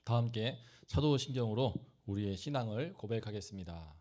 다 함께 사도신경으로 우리의 신앙을 고백하겠습니다.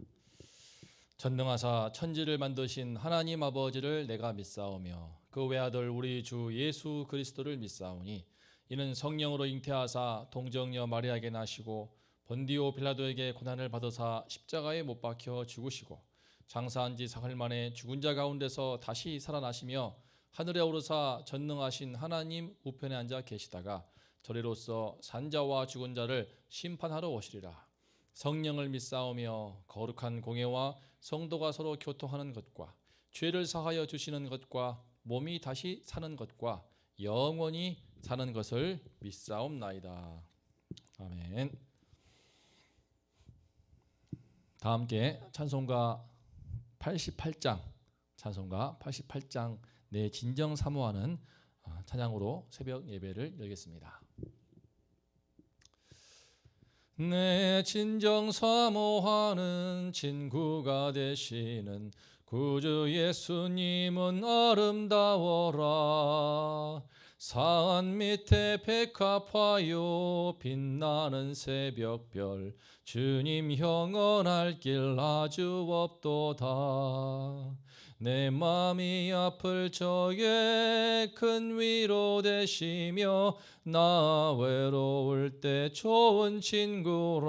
전능하사 천지를 만드신 하나님 아버지를 내가 믿사오며 그 외아들 우리 주 예수 그리스도를 믿사오니 이는 성령으로 잉태하사 동정녀 마리아에게 나시고 본디오 빌라도에게 고난을 받으사 십자가에 못 박혀 죽으시고 장사한 지 사흘 만에 죽은 자 가운데서 다시 살아나시며 하늘에 오르사 전능하신 하나님 우편에 앉아 계시다가 저리로서 산자와 죽은 자를 심판하러 오시리라. 성령을 믿사오며 거룩한 공예와 성도가 서로 교통하는 것과 죄를 사하여 주시는 것과 몸이 다시 사는 것과 영원히 사는 것을 믿사옵나이다. 아멘. 다 함께 찬송가 88장 내 진정 사모하는 찬양으로 새벽 예배를 열겠습니다. 내 진정 사모하는 친구가 되시는 구주 예수님은 아름다워라. 산 밑에 백합화요 빛나는 새벽별 주님 영원할 길 아주 없도다. 내 맘이 아플 적에 큰 위로 되시며 나 외로울 때 좋은 친구라.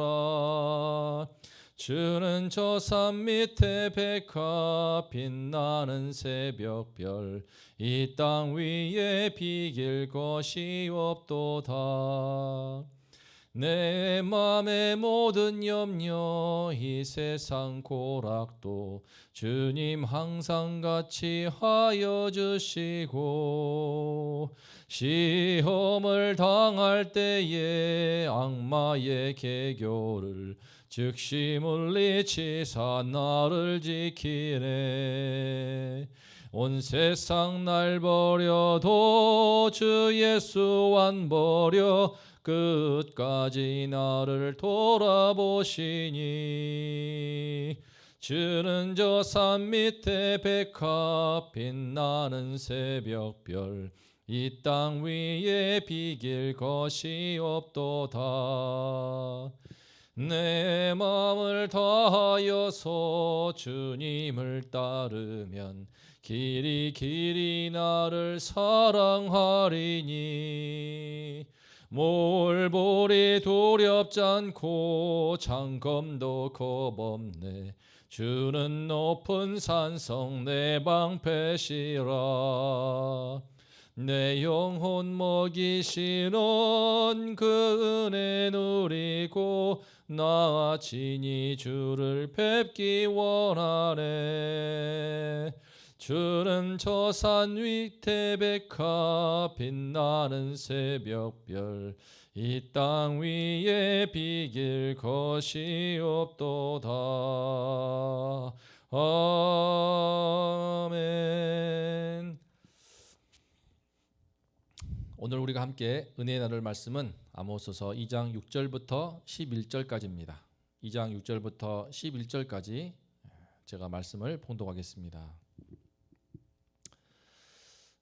주는 저 산 밑에 백합 빛나는 새벽별 이 땅 위에 비길 것이 없도다. 내 맘의 모든 염려 이 세상 고락도 주님 항상 같이 하여 주시고 시험을 당할 때에 악마의 계교를 즉시 물리치사 나를 지키네. 온 세상 날 버려도 주 예수 안 버려 끝까지 나를 돌아보시니 주는 저 산 밑에 백합 빛나는 새벽별 이 땅 위에 비길 것이 없도다. 내 마음을 다하여서 주님을 따르면 길이 길이 나를 사랑하리니 몰볼이 두렵지 않고 장검도 겁없네. 주는 높은 산성 내 방패시라. 내 영혼 먹이시는 그 은혜 누리고 나 친히 주를 뵙기 원하네. 주는 저 산 밑에 백합 빛나는 새벽별 이 땅 위에 비길 것이 없도다. 아멘. 오늘 우리가 함께 은혜의 나눌 말씀은 아모스서 2장 6절부터 11절까지입니다. 2장 6절부터 11절까지 제가 말씀을 봉독하겠습니다.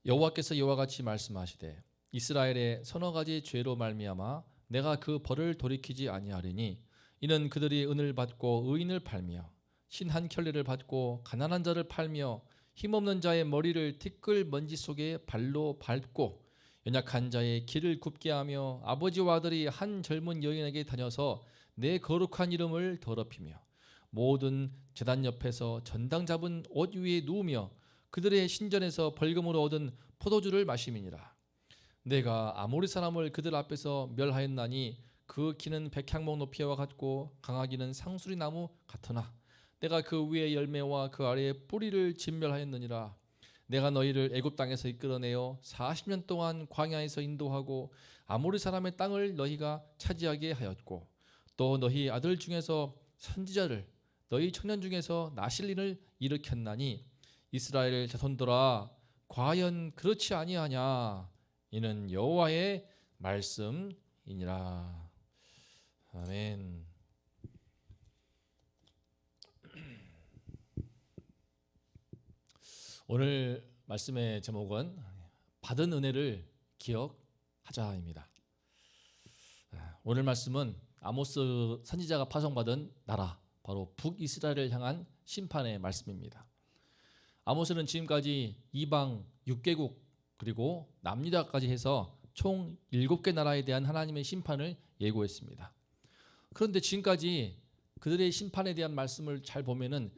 여호와께서 이와 같이 말씀하시되 이스라엘의 서너 가지 죄로 말미암아 내가 그 벌을 돌이키지 아니하리니 이는 그들이 은을 받고 의인을 팔며 신 한 켤레를 받고 가난한 자를 팔며 힘없는 자의 머리를 티끌 먼지 속에 발로 밟고 연약한 자의 길을 굽게 하며 아버지와 아들이 한 젊은 여인에게 다녀서 내 거룩한 이름을 더럽히며 모든 제단 옆에서 전당 잡은 옷 위에 누우며 그들의 신전에서 벌금으로 얻은 포도주를 마심이니라. 내가 아모리 사람을 그들 앞에서 멸하였나니 그 키는 백향목 높이와 같고 강하기는 상수리 나무 같으나 내가 그 위에 열매와 그 아래에 뿌리를 진멸하였느니라. 내가 너희를 애굽 땅에서 이끌어내어 40년 동안 광야에서 인도하고 아모리 사람의 땅을 너희가 차지하게 하였고 또 너희 아들 중에서 선지자를 너희 청년 중에서 나실린을 일으켰나니 이스라엘 자손들아 과연 그렇지 아니하냐. 이는 여호와의 말씀이니라. 아멘. 오늘 말씀의 제목은 받은 은혜를 기억하자입니다. 오늘 말씀은 아모스 선지자가 파송받은 나라, 바로 북이스라엘을 향한 심판의 말씀입니다. 아모스는 지금까지 이방 6개국 그리고 남유다까지 해서 총 7개 나라에 대한 하나님의 심판을 예고했습니다. 그런데 지금까지 그들의 심판에 대한 말씀을 잘 보면은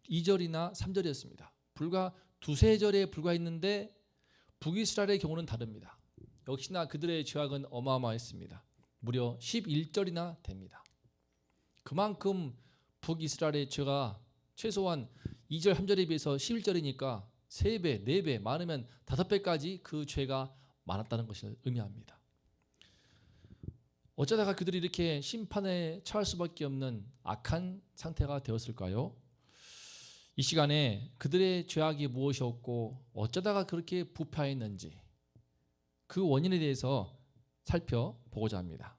2절이나 3절이었습니다. 불과 두세 절에 불과했는데 북이스라엘의 경우는 다릅니다. 역시나 그들의 죄악은 어마어마했습니다. 무려 11절이나 됩니다. 그만큼 북이스라엘의 죄가 최소한 2절 3절에 비해서 11절이니까 3배, 4배, 많으면 5배까지 그 죄가 많았다는 것을 의미합니다. 어쩌다가 그들이 이렇게 심판에 처할 수밖에 없는 악한 상태가 되었을까요? 이 시간에 그들의 죄악이 무엇이었고 어쩌다가 그렇게 부패했는지 그 원인에 대해서 살펴보고자 합니다.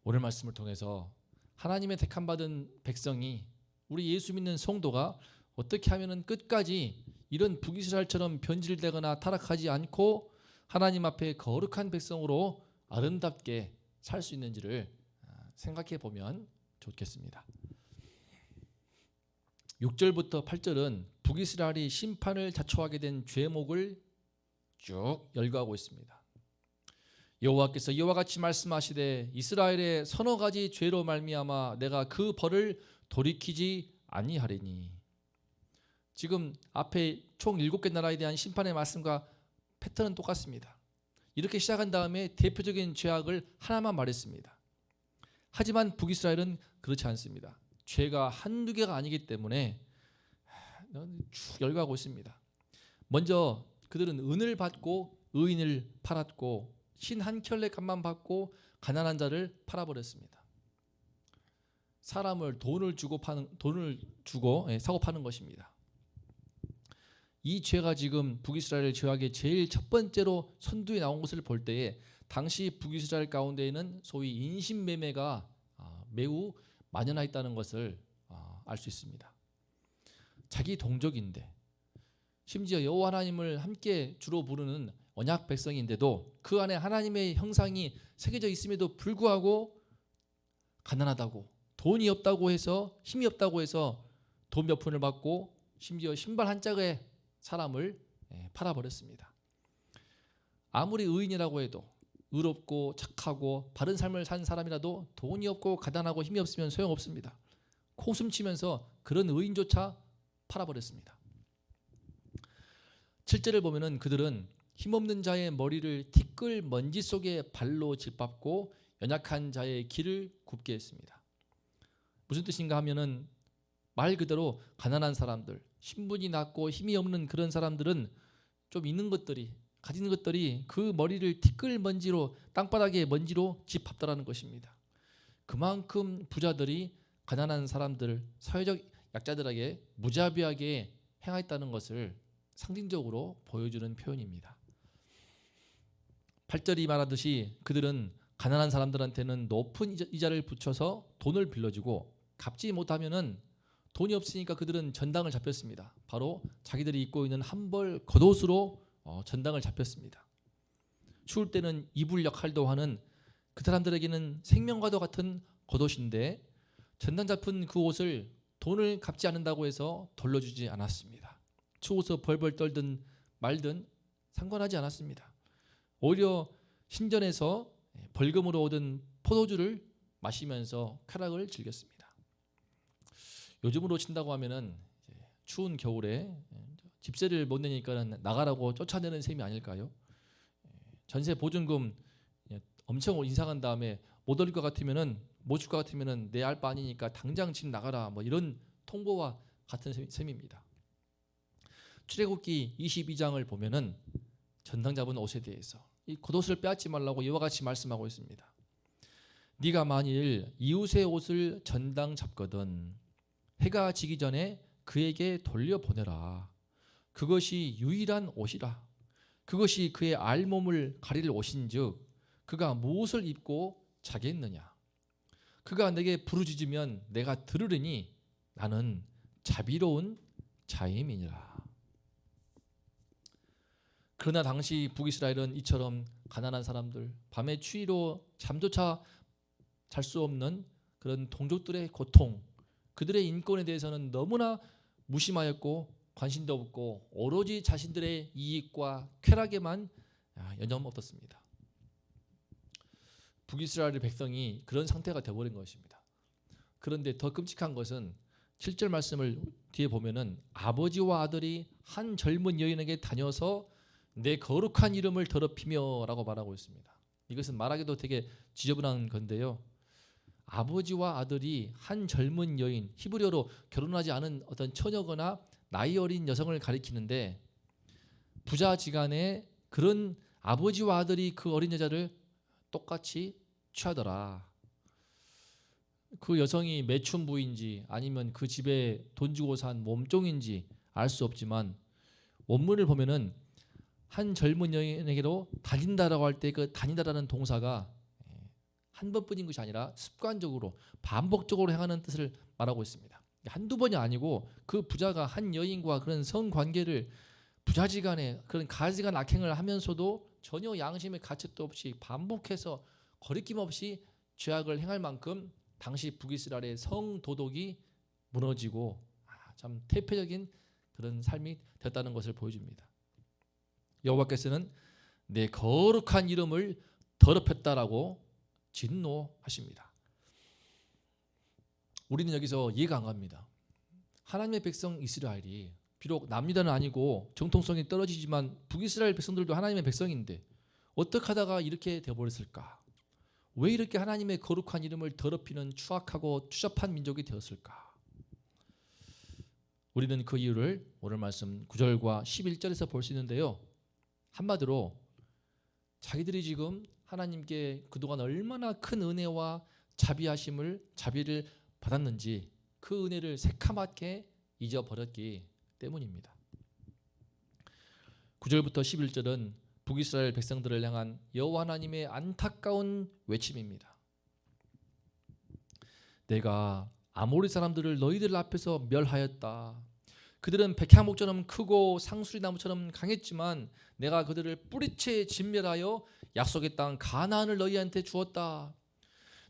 오늘 말씀을 통해서 하나님의 택함받은 백성이, 우리 예수 믿는 성도가 어떻게 하면 끝까지 이런 북이스라엘처럼 변질되거나 타락하지 않고 하나님 앞에 거룩한 백성으로 아름답게 살 수 있는지를 생각해 보면 좋겠습니다. 6절부터 8절은 북이스라엘이 심판을 자초하게 된 죄목을 쭉 열거하고 있습니다. 여호와께서 이와 같이 말씀하시되 이스라엘의 서너 가지 죄로 말미암아 내가 그 벌을 돌이키지 아니하리니. 지금 앞에 총 7개 나라에 대한 심판의 말씀과 패턴은 똑같습니다. 이렇게 시작한 다음에 대표적인 죄악을 하나만 말했습니다. 하지만 북이스라엘은 그렇지 않습니다. 죄가 한두 개가 아니기 때문에 쭉 열거하고 있습니다. 먼저 그들은 은을 받고 의인을 팔았고 신 한 켤레 값만 받고 가난한 자를 팔아버렸습니다. 사람을 돈을 주고 사고 파는 것입니다. 이 죄가 지금 북이스라엘 죄악의 제일 첫 번째로 선두에 나온 것을 볼 때에 당시 북이스라엘 가운데에는 소위 인신매매가 매우 만연하였다는 것을 알 수 있습니다. 자기 동족인데 심지어 여호와 하나님을 함께 주로 부르는 언약 백성인데도 그 안에 하나님의 형상이 새겨져 있음에도 불구하고 가난하다고, 돈이 없다고 해서, 힘이 없다고 해서 돈 몇 푼을 받고 심지어 신발 한 짝에 사람을 팔아버렸습니다. 아무리 의인이라고 해도, 의롭고 착하고 바른 삶을 산 사람이라도 돈이 없고 가난하고 힘이 없으면 소용없습니다. 코숨치면서 그런 의인조차 팔아버렸습니다. 7절을 보면은 그들은 힘없는 자의 머리를 티끌 먼지 속에 발로 짓밟고 연약한 자의 길을 굽게 했습니다. 무슨 뜻인가 하면은 말 그대로 가난한 사람들, 신분이 낮고 힘이 없는 그런 사람들은 좀 있는 것들이, 가진 것들이 그 머리를 티끌 먼지로, 땅바닥에 먼지로 짓밟더라는 것입니다. 그만큼 부자들이 가난한 사람들, 사회적 약자들에게 무자비하게 행하였다는 것을 상징적으로 보여주는 표현입니다. 8절이 말하듯이 그들은 가난한 사람들한테는 높은 이자를 붙여서 돈을 빌려주고 갚지 못하면은 돈이 없으니까 그들은 전당을 잡혔습니다. 바로 자기들이 입고 있는 한벌 겉옷으로 전당을 잡혔습니다. 추울 때는 이불 역할도 하는 그 사람들에게는 생명과도 같은 겉옷인데 전당 잡힌 그 옷을 돈을 갚지 않는다고 해서 돌려주지 않았습니다. 추워서 벌벌 떨든 말든 상관하지 않았습니다. 오히려 신전에서 벌금으로 얻은 포도주를 마시면서 쾌락을 즐겼습니다. 요즘으로 친다고 하면은 추운 겨울에 집세를 못 내니까 나가라고 쫓아내는 셈이 아닐까요? 전세 보증금 엄청 인상한 다음에 못 올 것 같으면은, 못 줄 것 같으면은 내 알 바 아니니까 당장 집 나가라, 뭐 이런 통보와 같은 셈입니다. 출애굽기 22장을 보면은 전당 잡은 옷에 대해서 이 겉옷을 빼앗지 말라고 이와 같이 말씀하고 있습니다. 네가 만일 이웃의 옷을 전당 잡거든 해가 지기 전에 그에게 돌려보내라. 그것이 유일한 옷이라. 그것이 그의 알몸을 가릴 옷인즉 그가 무엇을 입고 자겠느냐. 그가 내게 부르짖으면 내가 들으리니 나는 자비로운 자임이니라. 그러나 당시 북이스라엘은 이처럼 가난한 사람들, 밤에 추위로 잠조차 잘 수 없는 그런 동족들의 고통, 그들의 인권에 대해서는 너무나 무심하였고 관심도 없고 오로지 자신들의 이익과 쾌락에만 여념없었습니다. 북이스라엘 백성이 그런 상태가 되어버린 것입니다. 그런데 더 끔찍한 것은 7절 말씀을 뒤에 보면은 아버지와 아들이 한 젊은 여인에게 다녀서 내 거룩한 이름을 더럽히며 라고 말하고 있습니다. 이것은 말하기도 되게 지저분한 건데요. 아버지와 아들이 한 젊은 여인, 히브리어로 결혼하지 않은 어떤 처녀거나 나이 어린 여성을 가리키는데 부자지간에 그런 아버지와 아들이 그 어린 여자를 똑같이 취하더라. 그 여성이 매춘부인지 아니면 그 집에 돈 주고 산 몸종인지 알 수 없지만 원문을 보면은 한 젊은 여인에게로 다닌다라고 할 때 그 다닌다라는 동사가 한 번뿐인 것이 아니라 습관적으로 반복적으로 행하는 뜻을 말하고 있습니다. 한두 번이 아니고 그 부자가 한 여인과 그런 성관계를 부자지간에 그런 가지간 악행을 하면서도 전혀 양심의 가책도 없이 반복해서 거리낌 없이 죄악을 행할 만큼 당시 북이스라엘의 성도덕이 무너지고 참 태폐적인 그런 삶이 됐다는 것을 보여줍니다. 여호와께서는 내 거룩한 이름을 더럽혔다라고 진노하십니다. 우리는 여기서 이해가 안 갑니다. 하나님의 백성 이스라엘이 비록 남유다는 아니고 정통성이 떨어지지만 북이스라엘 백성들도 하나님의 백성인데 어떻게 하다가 이렇게 되어버렸을까? 왜 이렇게 하나님의 거룩한 이름을 더럽히는 추악하고 추잡한 민족이 되었을까? 우리는 그 이유를 오늘 말씀 9절과 11절에서 볼 수 있는데요. 한마디로 자기들이 지금 하나님께 그동안 얼마나 큰 은혜와 자비를 받았는지 그 은혜를 새카맣게 잊어버렸기 때문입니다. 9절부터 11절은 북이스라엘 백성들을 향한 여호와 하나님의 안타까운 외침입니다. 내가 아모리 사람들을 너희들 앞에서 멸하였다. 그들은 백향목처럼 크고 상수리 나무처럼 강했지만 내가 그들을 뿌리채 진멸하여 약속의 땅 가나안을 너희한테 주었다.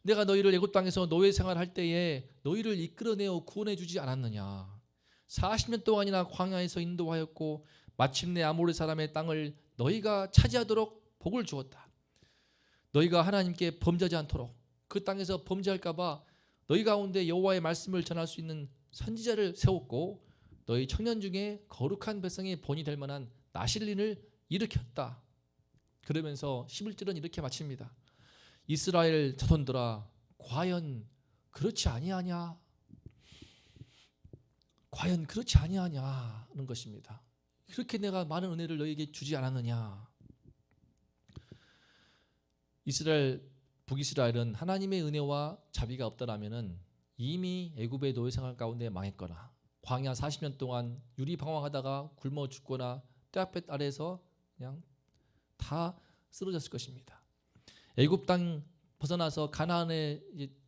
내가 너희를 애굽 땅에서 노예 생활할 때에 너희를 이끌어내어 구원해 주지 않았느냐. 40년 동안이나 광야에서 인도하였고 마침내 아모리 사람의 땅을 너희가 차지하도록 복을 주었다. 너희가 하나님께 범죄하지 않도록 그 땅에서 범죄할까 봐 너희 가운데 여호와의 말씀을 전할 수 있는 선지자를 세웠고 너희 청년 중에 거룩한 백성의 본이 될 만한 나실린을 일으켰다. 그러면서 11절은 이렇게 마칩니다. 이스라엘 자손들아 과연 그렇지 아니하냐? 과연 그렇지 아니하냐는 것입니다. 그렇게 내가 많은 은혜를 너희에게 주지 않았느냐? 북이스라엘은 하나님의 은혜와 자비가 없더라면은 이미 애굽의 노예 생활 가운데 망했거나 광야 40년 동안 유리방황하다가 굶어 죽거나 떼약볕 아래에서 그냥 다 쓰러졌을 것입니다. 애굽 땅 벗어나서 가나안에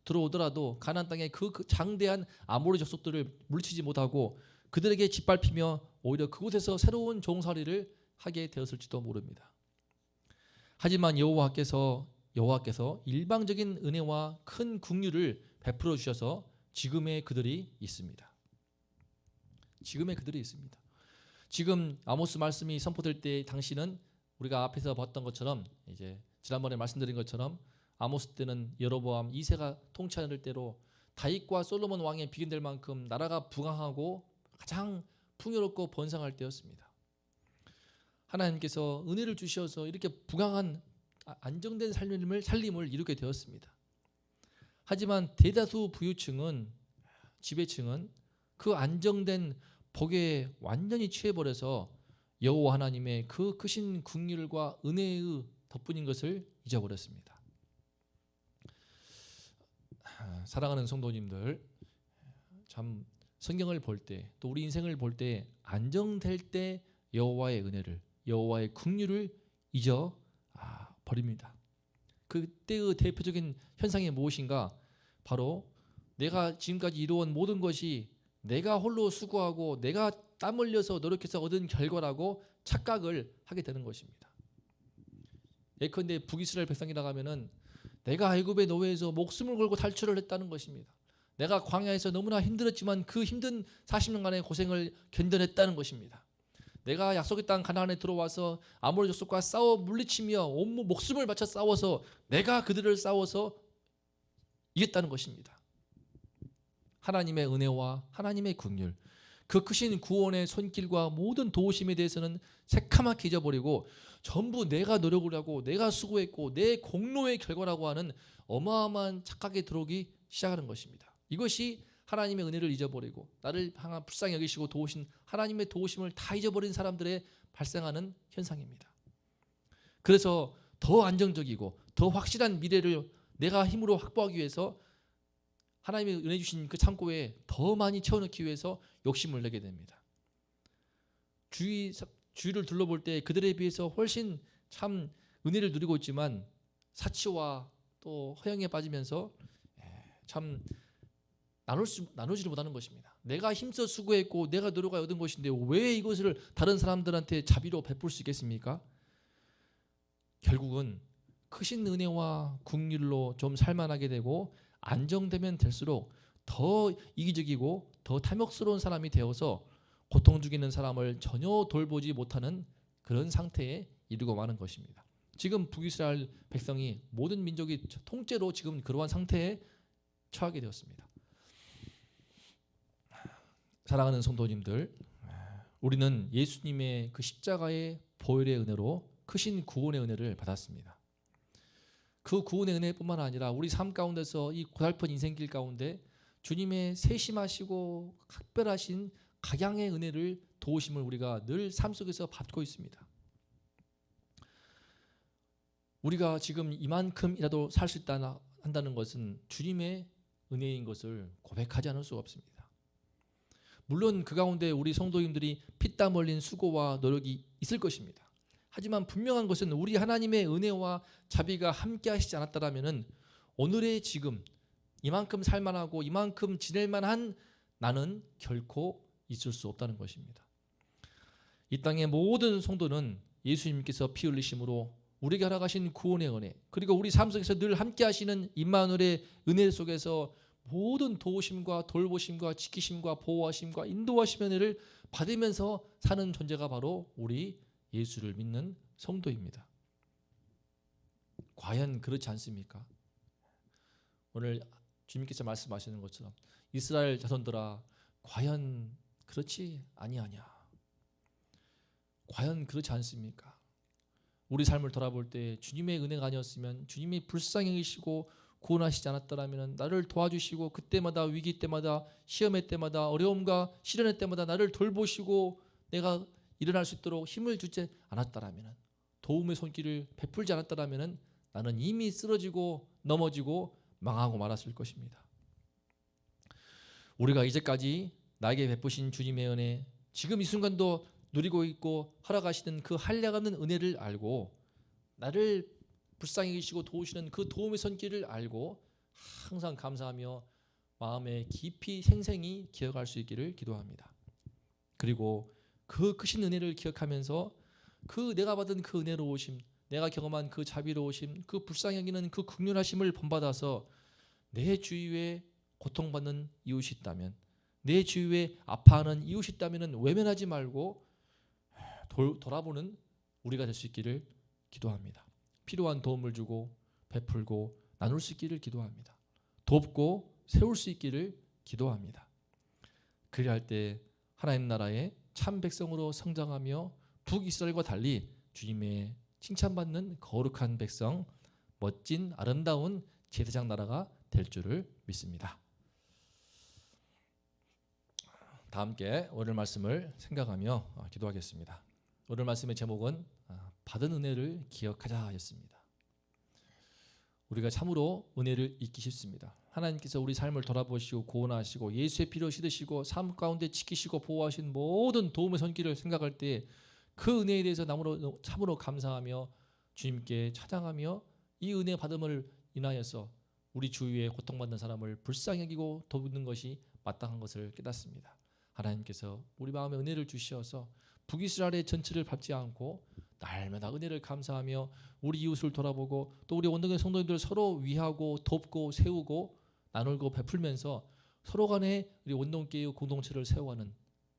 들어오더라도 가나안 땅의 그 장대한 아모리 족속들을 물리치지 못하고 그들에게 짓밟히며 오히려 그곳에서 새로운 종살이를 하게 되었을지도 모릅니다. 하지만 여호와께서 일방적인 은혜와 큰 긍휼을 베풀어 주셔서 지금의 그들이 있습니다. 지금 아모스 말씀이 선포될 때 당시는 우리가 앞에서 봤던 것처럼 이제 지난번에 말씀드린 것처럼 아모스 때는 여로보암 2세가 통치하는 때로 다윗과 솔로몬 왕에 비견될 만큼 나라가 부강하고 가장 풍요롭고 번성할 때였습니다. 하나님께서 은혜를 주셔서 이렇게 부강한 안정된 살림을 이루게 되었습니다. 하지만 대다수 부유층은 지배층은 그 안정된 복에 완전히 취해버려서 여호와 하나님의 그 크신 긍휼과 은혜의 덕분인 것을 잊어버렸습니다. 사랑하는 성도님들, 참 성경을 볼 때 또 우리 인생을 볼 때 안정될 때 여호와의 은혜를 여호와의 긍휼을 잊어 버립니다. 그때의 대표적인 현상이 무엇인가? 바로 내가 지금까지 이루어온 모든 것이 내가 홀로 수고하고 내가 땀 흘려서 노력해서 얻은 결과라고 착각을 하게 되는 것입니다. 예컨대 북이스라엘 백성이라 하면은 내가 애굽의 노예에서 목숨을 걸고 탈출을 했다는 것입니다. 내가 광야에서 너무나 힘들었지만 그 힘든 40년간의 고생을 견뎌냈다는 것입니다. 내가 약속의 땅 가나안에 들어와서 아모리 족속과 싸워 물리치며 온몸 목숨을 바쳐 싸워서 내가 그들을 싸워서 이겼다는 것입니다. 하나님의 은혜와 하나님의 긍휼, 그 크신 구원의 손길과 모든 도우심에 대해서는 새카맣게 잊어버리고 전부 내가 노력을 하고 내가 수고했고 내 공로의 결과라고 하는 어마어마한 착각에 들어오기 시작하는 것입니다. 이것이 하나님의 은혜를 잊어버리고 나를 향한 불쌍히 여기시고 도우신 하나님의 도우심을 다 잊어버린 사람들의 발생하는 현상입니다. 그래서 더 안정적이고 더 확실한 미래를 내가 힘으로 확보하기 위해서 하나님의 은혜 주신 그 창고에 더 많이 채워넣기 위해서 욕심을 내게 됩니다. 주위를 둘러볼 때 그들에 비해서 훨씬 참 은혜를 누리고 있지만 사치와 또 허영에 빠지면서 참 나누지를 못하는 것입니다. 내가 힘써 수고했고 내가 노력하여 얻은 것인데 왜 이것을 다른 사람들한테 자비로 베풀 수 있겠습니까? 결국은 크신 은혜와 긍휼로 좀 살만하게 되고 안정되면 될수록 더 이기적이고 더 탐욕스러운 사람이 되어서 고통 중이는 사람을 전혀 돌보지 못하는 그런 상태에 이르고 마는 것입니다. 지금 북이스라엘 백성이 모든 민족이 통째로 지금 그러한 상태에 처하게 되었습니다. 사랑하는 성도님들, 우리는 예수님의 그 십자가의 보혈의 은혜로 크신 구원의 은혜를 받았습니다. 그 구원의 은혜뿐만 아니라 우리 삶 가운데서 이 고달픈 인생길 가운데 주님의 세심하시고 각별하신 각양의 은혜를 도우심을 우리가 늘 삶 속에서 받고 있습니다. 우리가 지금 이만큼이라도 살 수 있다 한다는 것은 주님의 은혜인 것을 고백하지 않을 수가 없습니다. 물론 그 가운데 우리 성도님들이 피땀 흘린 수고와 노력이 있을 것입니다. 하지만 분명한 것은 우리 하나님의 은혜와 자비가 함께 하시지 않았다면 오늘의 지금 이만큼 살만하고 이만큼 지낼만한 나는 결코 있을 수 없다는 것입니다. 이 땅의 모든 성도는 예수님께서 피 흘리심으로 우리에게 허락하신 구원의 은혜, 그리고 우리 삶 속에서 늘 함께 하시는 임마누엘의 은혜 속에서 모든 도우심과 돌보심과 지키심과 보호하심과 인도하심의 은혜를 받으면서 사는 존재가 바로 우리 예수를 믿는 성도입니다. 과연 그렇지 않습니까? 오늘 주님께서 말씀하시는 것처럼 이스라엘 자손들아, 과연 그렇지 아니하냐? 과연 그렇지 않습니까? 우리 삶을 돌아볼 때 주님의 은혜가 아니었으면, 주님이 불쌍히 여기시고 구원하시지 않았더라면 나를 도와주시고 그때마다 위기 때마다 시험의 때마다 어려움과 시련의 때마다 나를 돌보시고 내가 일어날 수 있도록 힘을 주지 않았더라면, 도움의 손길을 베풀지 않았더라면 나는 이미 쓰러지고 넘어지고 망하고 말았을 것입니다. 우리가 이제까지 나에게 베푸신 주님의 은혜, 지금 이 순간도 누리고 있고 허락하시는 그 한량없는 은혜를 알고 나를 불쌍히 여기시고 도우시는 그 도움의 손길을 알고 항상 감사하며 마음에 깊이 생생히 기억할 수 있기를 기도합니다. 그리고 그 크신 은혜를 기억하면서 그 내가 받은 그 은혜로우심, 내가 경험한 그 자비로우심, 그 불쌍히 여기는 그 긍휼하심을 본받아서 내 주위에 고통받는 이웃이 있다면, 내 주위에 아파하는 이웃이 있다면 외면하지 말고 돌아보는 우리가 될 수 있기를 기도합니다. 필요한 도움을 주고 베풀고 나눌 수 있기를 기도합니다. 돕고 세울 수 있기를 기도합니다. 그리할 때 하나님 나라의 참 백성으로 성장하며 북이스라엘과 달리 주님의 칭찬받는 거룩한 백성, 멋진 아름다운 제사장 나라가 될 줄을 믿습니다. 다 함께 오늘 말씀을 생각하며 기도하겠습니다. 오늘 말씀의 제목은 받은 은혜를 기억하자였습니다. 우리가 참으로 은혜를 잊기 쉽습니다. 하나님께서 우리 삶을 돌아보시고 구원하시고 예수의 피로 씻으시고 삶 가운데 지키시고 보호하신 모든 도움의 손길을 생각할 때 그 은혜에 대해서 참으로 감사하며 주님께 찬양하며 이 은혜 받음을 인하여서 우리 주위에 고통받는 사람을 불쌍히 여기고 돕는 것이 마땅한 것을 깨닫습니다. 하나님께서 우리 마음에 은혜를 주시어서 북이스라엘의 전체를 밟지 않고 날마다 은혜를 감사하며 우리 이웃을 돌아보고 또 우리 원동교 성도님들 서로 위하고 돕고 세우고 나누고 베풀면서 서로 간에 우리 원동교의 공동체를 세워가는,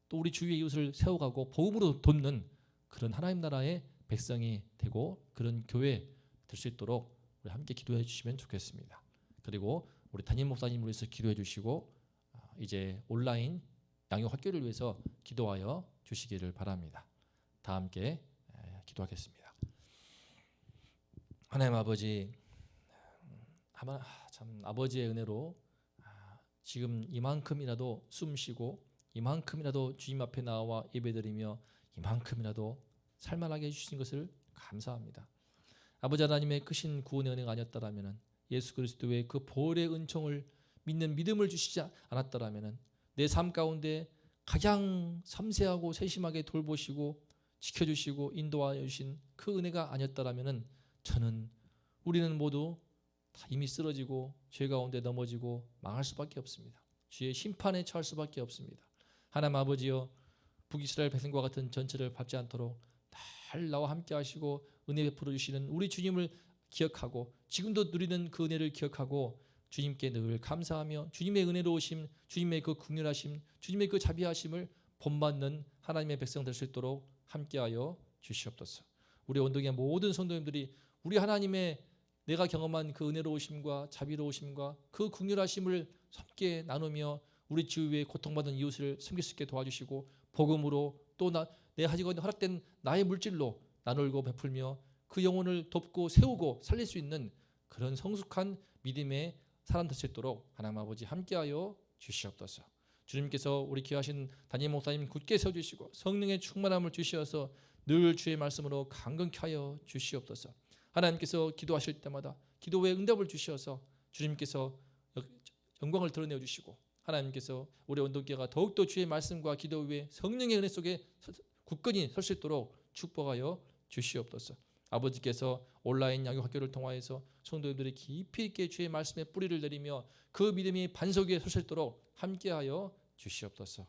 또 우리 주위의 이웃을 세워가고 복음으로 돕는 그런 하나님 나라의 백성이 되고 그런 교회 될 수 있도록 우리 함께 기도해 주시면 좋겠습니다. 그리고 우리 담임 목사님을 위해서 기도해 주시고 이제 온라인 양육 학교를 위해서 기도하여 주시기를 바랍니다. 다 함께 기도하겠습니다. 하나님 아버지, 참 아버지의 은혜로 지금 이만큼이라도 숨쉬고 이만큼이라도 주님 앞에 나와 예배드리며 이만큼이라도 살만하게 해주신 것을 감사합니다. 아버지 하나님의 크신 구원의 은혜가 아니었다라면, 예수 그리스도의 그 보혈의 은총을 믿는 믿음을 주시지 않았다라면 내 삶 가운데 가장 섬세하고 세심하게 돌보시고 지켜주시고 인도하여 주신 그 은혜가 아니었다라면 우리는 모두 다 이미 쓰러지고 죄 가운데 넘어지고 망할 수밖에 없습니다. 주의 심판에 처할 수밖에 없습니다. 하나님 아버지여, 북이스라엘 백성과 같은 전체를 밟지 않도록 늘 나와 함께 하시고 은혜 베풀어 주시는 우리 주님을 기억하고 지금도 누리는 그 은혜를 기억하고 주님께 늘 감사하며 주님의 은혜로우심, 주님의 그 긍휼하심, 주님의 그 자비하심을 본받는 하나님의 백성 될 수 있도록 함께하여 주시옵소서. 우리 원동의 모든 성도님들이 우리 하나님의 내가 경험한 그 은혜로우심과 자비로우심과 그 긍휼하심을 함께 나누며 우리 주위에 고통받은 이웃을 섬길 수 있게 도와주시고 복음으로 또 내 가지고 있는 허락된 나의 물질로 나누고 베풀며 그 영혼을 돕고 세우고 살릴 수 있는 그런 성숙한 믿음의 사람 될 수 있도록 하나님 아버지 함께하여 주시옵소서. 주님께서 우리 귀하신 담임 목사님 굳게 세워주시고 성령의 충만함을 주시어서 늘 주의 말씀으로 강건케 하여 주시옵소서. 하나님께서 기도하실 때마다 기도의 응답을 주시어서 주님께서 영광을 드러내어 주시고 하나님께서 우리 원동교가 더욱더 주의 말씀과 기도 위에 성령의 은혜 속에 굳건히 설 수 있도록 축복하여 주시옵소서. 아버지께서 온라인 양육학교를 통하여서 성도님들이 깊이 있게 주의 말씀에 뿌리를 내리며 그 믿음이 반석 위에 설 수 있도록 함께하여 주시옵소서.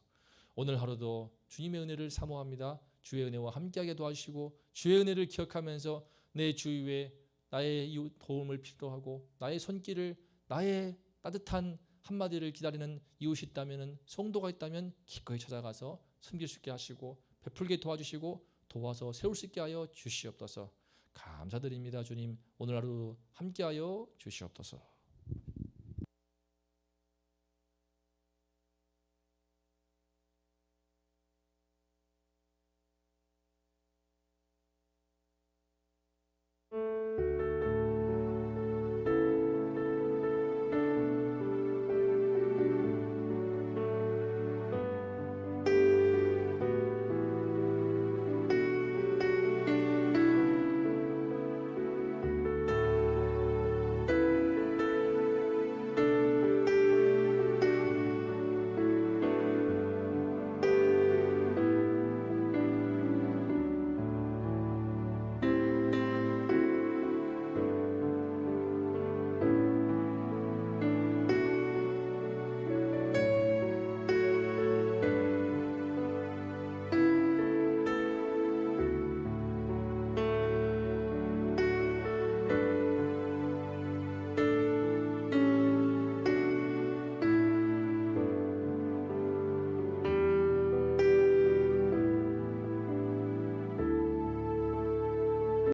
오늘 하루도 주님의 은혜를 사모합니다. 주의 은혜와 함께하게 도와주시고 주의 은혜를 기억하면서 내 주위에 나의 이웃 도움을 필요하고 나의 손길을, 나의 따뜻한 한마디를 기다리는 이웃이 있다면, 성도가 있다면 기꺼이 찾아가서 섬길 수 있게 하시고 베풀게 도와주시고 도와서 세울 수 있게 하여 주시옵소서. 감사드립니다. 주님, 오늘 하루 함께하여 주시옵소서.